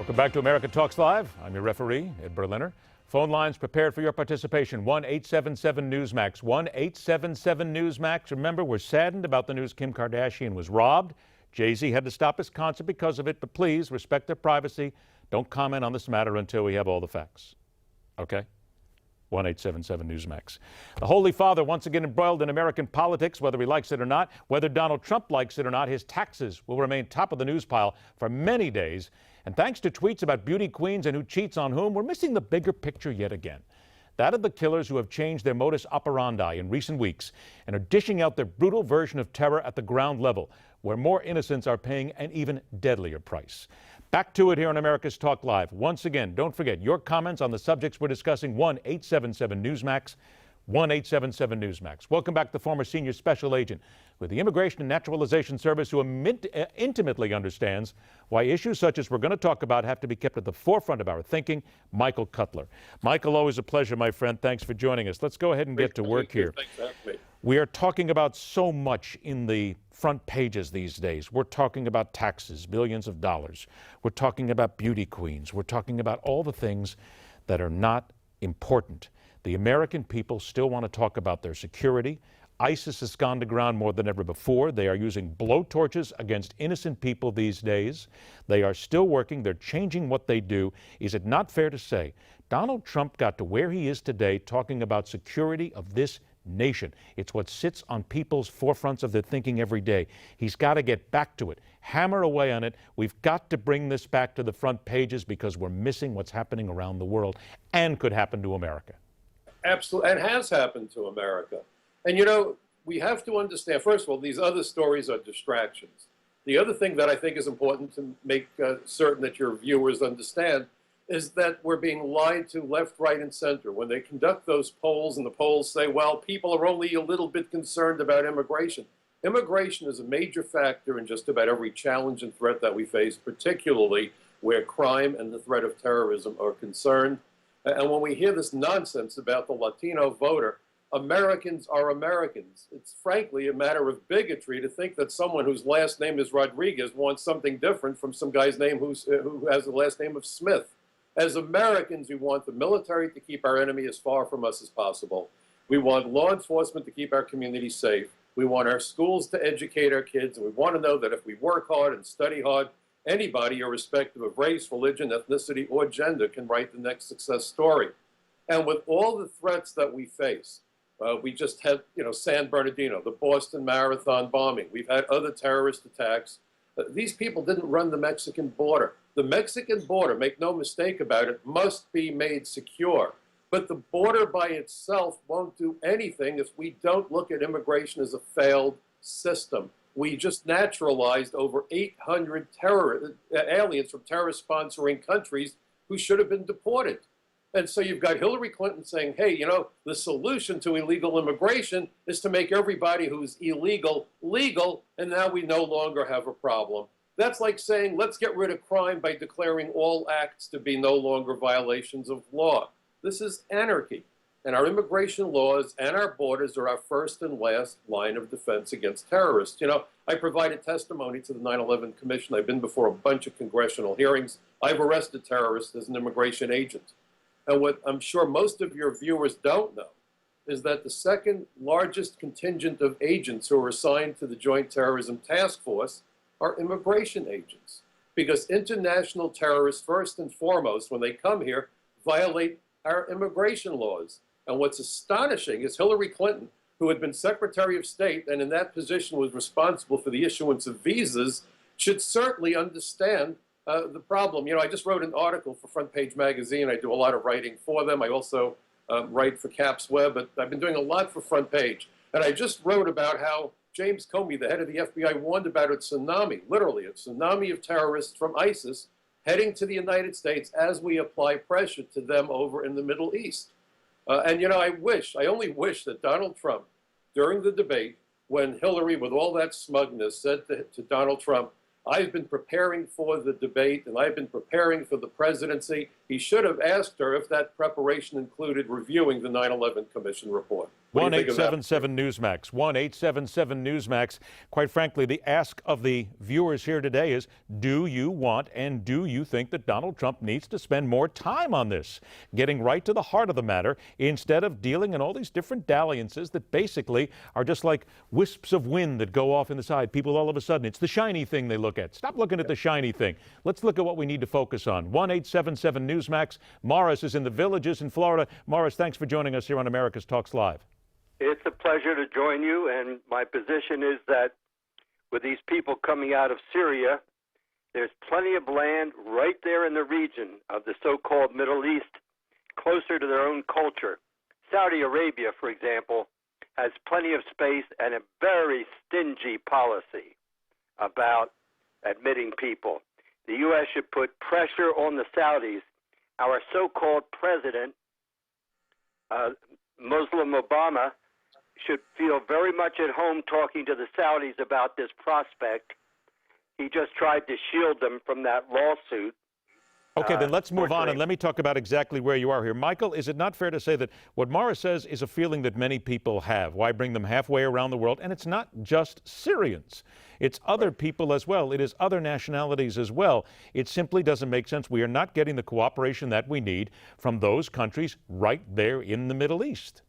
Welcome back to America Talks Live. I'm your referee, Ed Berliner. Phone lines prepared for your participation. 1-877-Newsmax. 1-877-Newsmax. Remember, we're saddened about the news Kim Kardashian was robbed. Jay-Z had to stop his concert because of it, but please respect their privacy. Don't comment on this matter until we have all the facts. Okay? 1-877-Newsmax. The Holy Father once again embroiled in American politics, whether he likes it or not. Whether Donald Trump likes it or not, his taxes will remain top of the news pile for many days. And thanks to tweets about beauty queens and who cheats on whom, we're missing the bigger picture yet again. That of the killers who have changed their modus operandi in recent weeks and are dishing out their brutal version of terror at the ground level, where more innocents are paying an even deadlier price. Back to it here on America's Talk Live. Once again, don't forget your comments on the subjects we're discussing. 1-877-Newsmax. 1-877-Newsmax. Welcome back the former senior special agent with the Immigration and Naturalization Service who intimately understands why issues such as we're going to talk about have to be kept at the forefront of our thinking, Michael Cutler. Michael, always a pleasure, my friend. Thanks for joining us. Let's go ahead and get to work here. Thanks for having me. We are talking about so much in the front pages these days. We're talking about taxes, billions of dollars. We're talking about beauty queens. We're talking about all the things that are not important. The American people still want to talk about their security. ISIS has gone to ground more than ever before. They are using blowtorches against innocent people these days. They are still working. They're changing what they do. Is it not fair to say Donald Trump got to where he is today talking about security of this nation? It's what sits on people's forefronts of their thinking every day. He's got to get back to it, hammer away on it. We've got to bring this back to the front pages because we're missing what's happening around the world and could happen to America. Absolutely, and has happened to America. And you know, we have to understand, first of all, these other stories are distractions. The other thing that I think is important to make certain that your viewers understand is that we're being lied to left, right, and center. When they conduct those polls and the polls say, well, people are only a little bit concerned about immigration. Immigration is a major factor in just about every challenge and threat that we face, particularly where crime and the threat of terrorism are concerned. And when we hear this nonsense about the Latino voter, Americans are Americans. It's frankly a matter of bigotry to think that someone whose last name is Rodriguez wants something different from some guy's name who has the last name of Smith. As Americans, we want the military to keep our enemy as far from us as possible. We want law enforcement to keep our communities safe. We want our schools to educate our kids, and we want to know that if we work hard and study hard, anybody, irrespective of race, religion, ethnicity, or gender, can write the next success story. And with all the threats that we face, we just had, San Bernardino, the Boston Marathon bombing. We've had other terrorist attacks. These people didn't run the Mexican border. The Mexican border, make no mistake about it, must be made secure. But the border by itself won't do anything if we don't look at immigration as a failed system. We just naturalized over 800 aliens from terrorist-sponsoring countries who should have been deported. And so you've got Hillary Clinton saying, hey, the solution to illegal immigration is to make everybody who's illegal, legal, and now we no longer have a problem. That's like saying, let's get rid of crime by declaring all acts to be no longer violations of law. This is anarchy. And our immigration laws and our borders are our first and last line of defense against terrorists. I provided testimony to the 9/11 Commission. I've been before a bunch of congressional hearings. I've arrested terrorists as an immigration agent. And what I'm sure most of your viewers don't know is that the second largest contingent of agents who are assigned to the Joint Terrorism Task Force are immigration agents. Because international terrorists, first and foremost, when they come here, violate our immigration laws. And what's astonishing is Hillary Clinton, who had been Secretary of State and in that position was responsible for the issuance of visas, should certainly understand the problem. I just wrote an article for Front Page Magazine. I do a lot of writing for them. I also write for Caps Web, but I've been doing a lot for Front Page. And I just wrote about how James Comey, the head of the FBI, warned about a tsunami, literally a tsunami of terrorists from ISIS heading to the United States as we apply pressure to them over in the Middle East. And I only wish that Donald Trump, during the debate, when Hillary, with all that smugness, said to Donald Trump, I've been preparing for the debate and I've been preparing for the presidency, he should have asked her if that preparation included reviewing the 9/11 Commission report. What do you think of that? 1-877 Newsmax. 1-877 Newsmax. Quite frankly, the ask of the viewers here today is, do you want and do you think that Donald Trump needs to spend more time on this, getting right to the heart of the matter instead of dealing in all these different dalliances that basically are just like wisps of wind that go off in the side? People all of a sudden, it's the shiny thing they look at. Stop looking at the shiny thing. Let's look at what we need to focus on. 1-877 Newsmax. Morris is in the Villages in Florida. Morris, thanks for joining us here on America's Talks Live. It's a pleasure to join you, and my position is that with these people coming out of Syria, there's plenty of land right there in the region of the so-called Middle East, closer to their own culture. Saudi Arabia, for example, has plenty of space and a very stingy policy about admitting people. The U.S. should put pressure on the Saudis. Our so-called president, Muslim Obama, should feel very much at home talking to the Saudis about this prospect. He just tried to shield them from that lawsuit. Okay, then let's move on and let me talk about exactly where you are here. Michael, is it not fair to say that what Morris says is a feeling that many people have? Why bring them halfway around the world? And it's not just Syrians. It's other people as well. It is other nationalities as well. It simply doesn't make sense. We are not getting the cooperation that we need from those countries right there in the Middle East.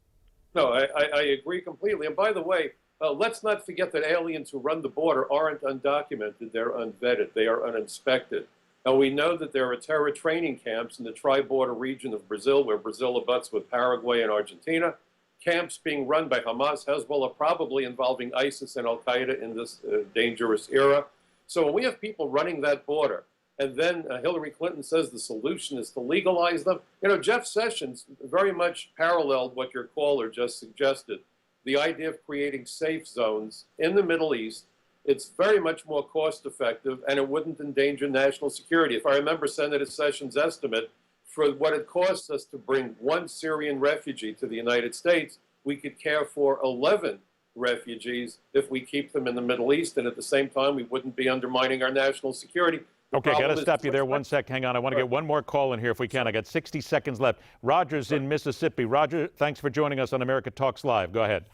No, I agree completely. And by the way, let's not forget that aliens who run the border aren't undocumented. They're unvetted. They are uninspected. Now, we know that there are terror training camps in the tri-border region of Brazil, where Brazil abuts with Paraguay and Argentina, camps being run by Hamas, Hezbollah, probably involving ISIS and Al-Qaeda in this dangerous era. So when we have people running that border, and then Hillary Clinton says the solution is to legalize them. You know, Jeff Sessions very much paralleled what your caller just suggested, the idea of creating safe zones in the Middle East. It's very much more cost effective, and it wouldn't endanger national security. If I remember Senator Sessions' estimate for what it costs us to bring one Syrian refugee to the United States, we could care for 11 refugees if we keep them in the Middle East, and at the same time, we wouldn't be undermining our national security. Okay, got to stop you there 1 sec. Hang on. I want to get one more call in here if we can. I got 60 seconds left. Roger's in Mississippi. Roger, thanks for joining us on America Talks Live. Go ahead.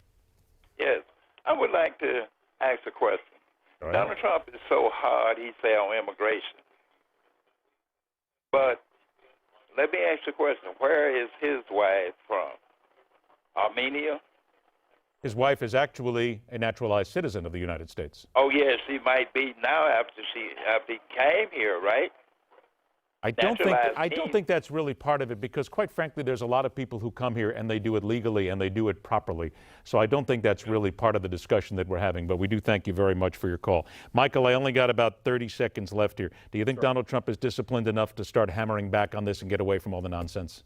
Yes, I would like to ask a question. Donald Trump is so hard, he say, on immigration. But let me ask you a question. Where is his wife from? Armenia? His wife is actually a naturalized citizen of the United States. Oh, yes, she might be now after he came here, right? I don't think that's really part of it, because quite frankly, there's a lot of people who come here and they do it legally and they do it properly. So I don't think that's really part of the discussion that we're having, but we do thank you very much for your call. Michael, I only got about 30 seconds left here. Do you think Donald Trump is disciplined enough to start hammering back on this and get away from all the nonsense?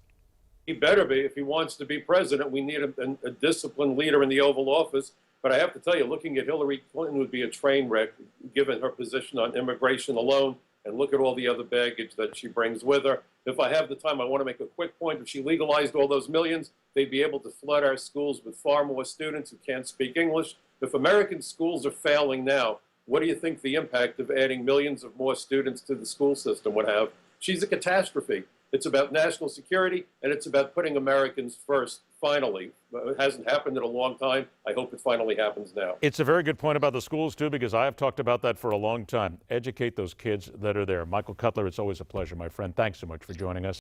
He better be. If he wants to be president, we need a disciplined leader in the Oval Office. But I have to tell you, looking at Hillary Clinton would be a train wreck, given her position on immigration alone. And look at all the other baggage that she brings with her. If I have the time, I want to make a quick point. If she legalized all those millions, they'd be able to flood our schools with far more students who can't speak English. If American schools are failing now, what do you think the impact of adding millions of more students to the school system would have? She's a catastrophe. It's about national security, and it's about putting Americans first, finally. It hasn't happened in a long time. I hope it finally happens now. It's a very good point about the schools, too, because I have talked about that for a long time. Educate those kids that are there. Michael Cutler, it's always a pleasure, my friend. Thanks so much for joining us.